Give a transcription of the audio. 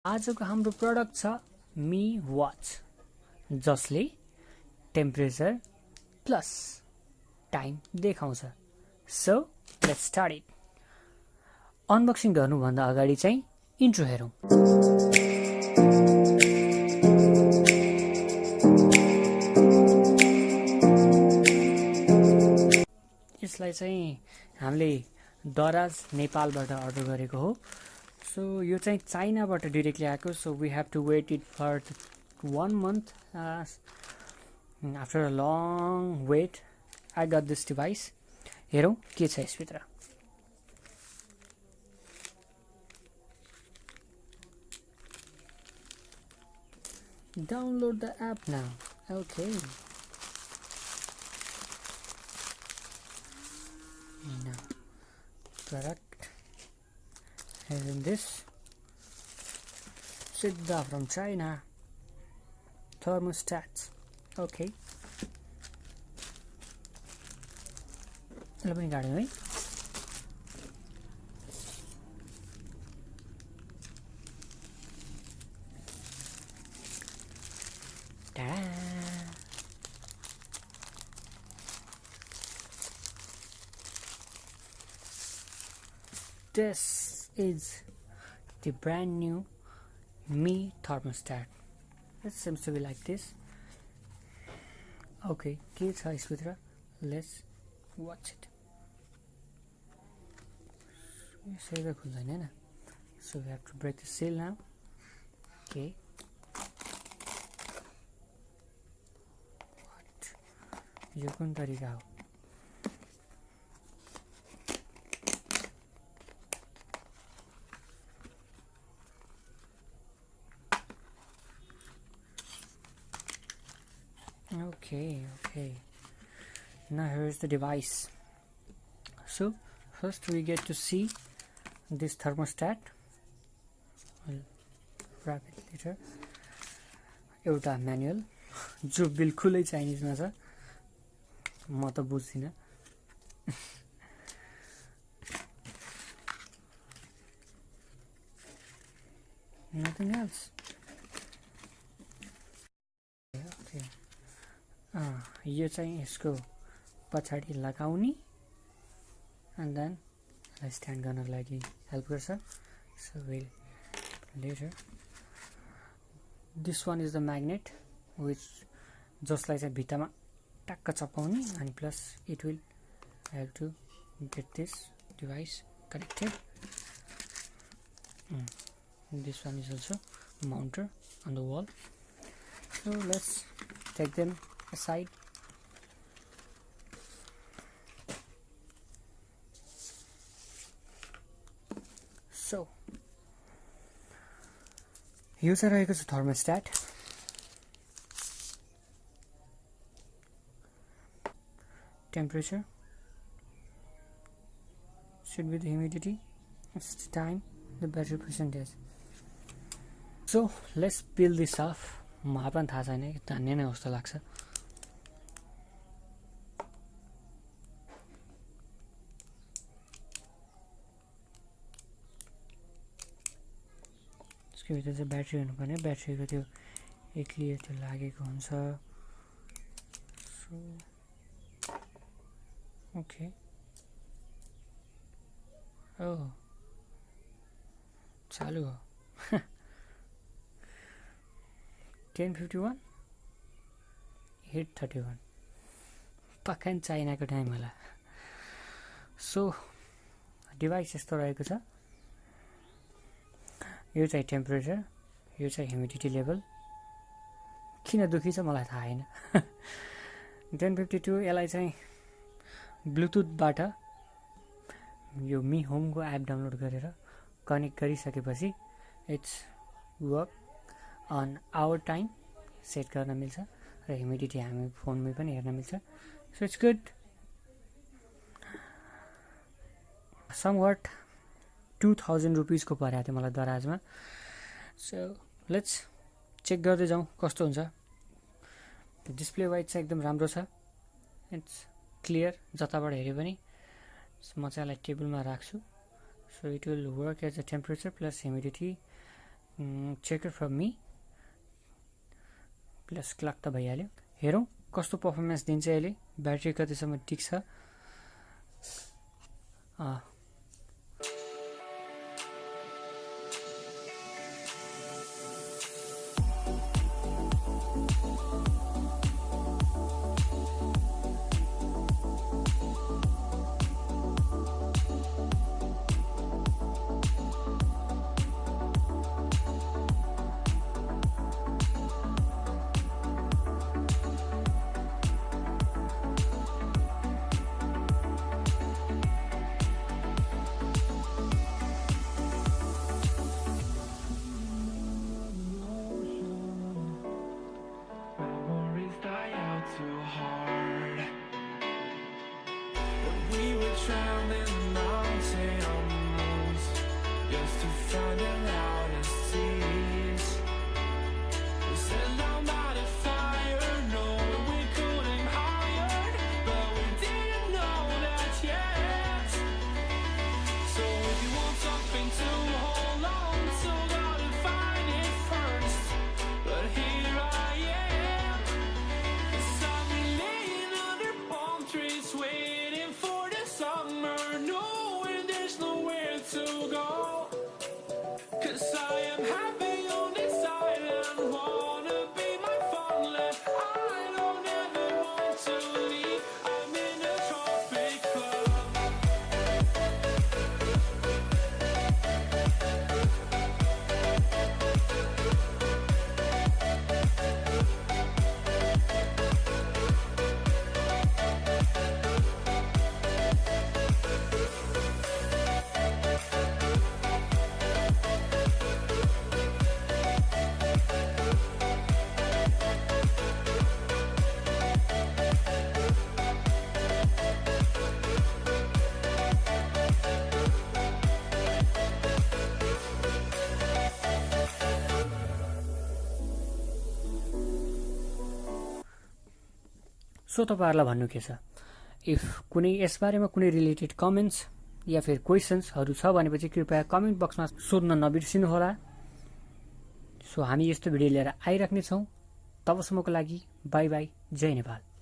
आजको हाम्रो प्रडक्ट छ मी वाच, जसले टेम्परेचर प्लस टाइम देखाउँछ। So let's start it. Unboxing गर्नुभन्दा अगाडि चाहिँ इन्ट्रो हेरौँ। यसलाई चाहिँ हामीले दराज नेपालबाट अर्डर गरेको हो। सो यो चाहिँ चाइनाबाट डाइरेक्टली आएको। So we have to wait it for 1 month। After a long wait I got this device. हेरौँ के छ यसभित्र। Download the app now. Okay, product having this Siddha from China thermostats. Okay, let me guide you. This is the brand new Mi thermostat. It seems to be like this. Okay, के छ यसभित्र? Let's watch it. यसैले खुल्दैन हैन? So we have to break the seal now. Okay. What? यो कुन तरिका हो? Okay. Now here is the device. So first we get to see this thermostat. I'll wrap it later. एउटा manual जो बिल्कुलै चाइनिजमा छ, म त बुझ्दिनँ। Nothing else. Okay. यो चाहिँ यसको पछाडि लगाउने and then स्ट्यान्ड गर्नको लागि हेल्प गर्छ। So we'll later. This one is the magnet which जसलाई चाहिँ भित्तामा टक्क चपाउने अनि plus it will help to get this device connected. This one is also mounted on the wall. So let's take them aside. So यो चाहिँ रहेको छ थर्मोस्ट्याट। Temperature should be the humidity, it's the time, the battery percentage. So let's peel this off. मलाई पनि थाहा छैन, तान्ने नै जस्तो लाग्छ। यसको भित्र चाहिँ ब्याट्री हुनुपर्ने, ब्याट्रीको त्यो एक्लिएर त्यो लागेको हुन्छ। सो ओके, ओ चालु हो। 10:51 8:31 पक्का चाइनाको टाइम होला। सो डिभाइस यस्तो रहेको छ। यो चाहिँ टेम्परेचर, यो चाहिँ ह्युमिडिटी लेभल। किन दुखी छ मलाई थाहा छैन। 10:52 यसलाई चाहिँ ब्लुटुथबाट यो मी होमको एप डाउनलोड गरेर कनेक्ट गरिसकेपछि it's work on hour time set गर्न मिल्छ र ह्युमिडिटी हामी फोनमै पनि हेर्न मिल्छ। So it's good. समवट 2000 रुपिसको परेको थियो मलाई दराजमा। सो लेट्स चेक गर्दै जाउँ कस्तो हुन्छ। डिस्प्ले वाइज चाहिँ एकदम राम्रो छ, इट्स क्लियर जताबाट हेऱ्यो पनि। म चाहिँ यसलाई टेबलमा राख्छु। So it will work as a temperature plus humidity check it from me plus clock त भइहाल्यो। हेरौँ कस्तो पर्फर्मेन्स दिन्छ यसले, ब्याट्री कतिसम्म टिक्छ। सो तपाईहरुलाई भन्नु के छ, इफ कुनै यसबारेमा कुनै रिलेटेड कमेन्ट्स या फिर क्वेशन्सहरु छ भनेपछि कृपया कमेन्ट बक्समा सोध्न नबिर्सिनु होला। सो हामी यस्तो भिडियो लिएर आइराख्ने छौं। तबसम्मको लागि बाइ बाइ, जय नेपाल।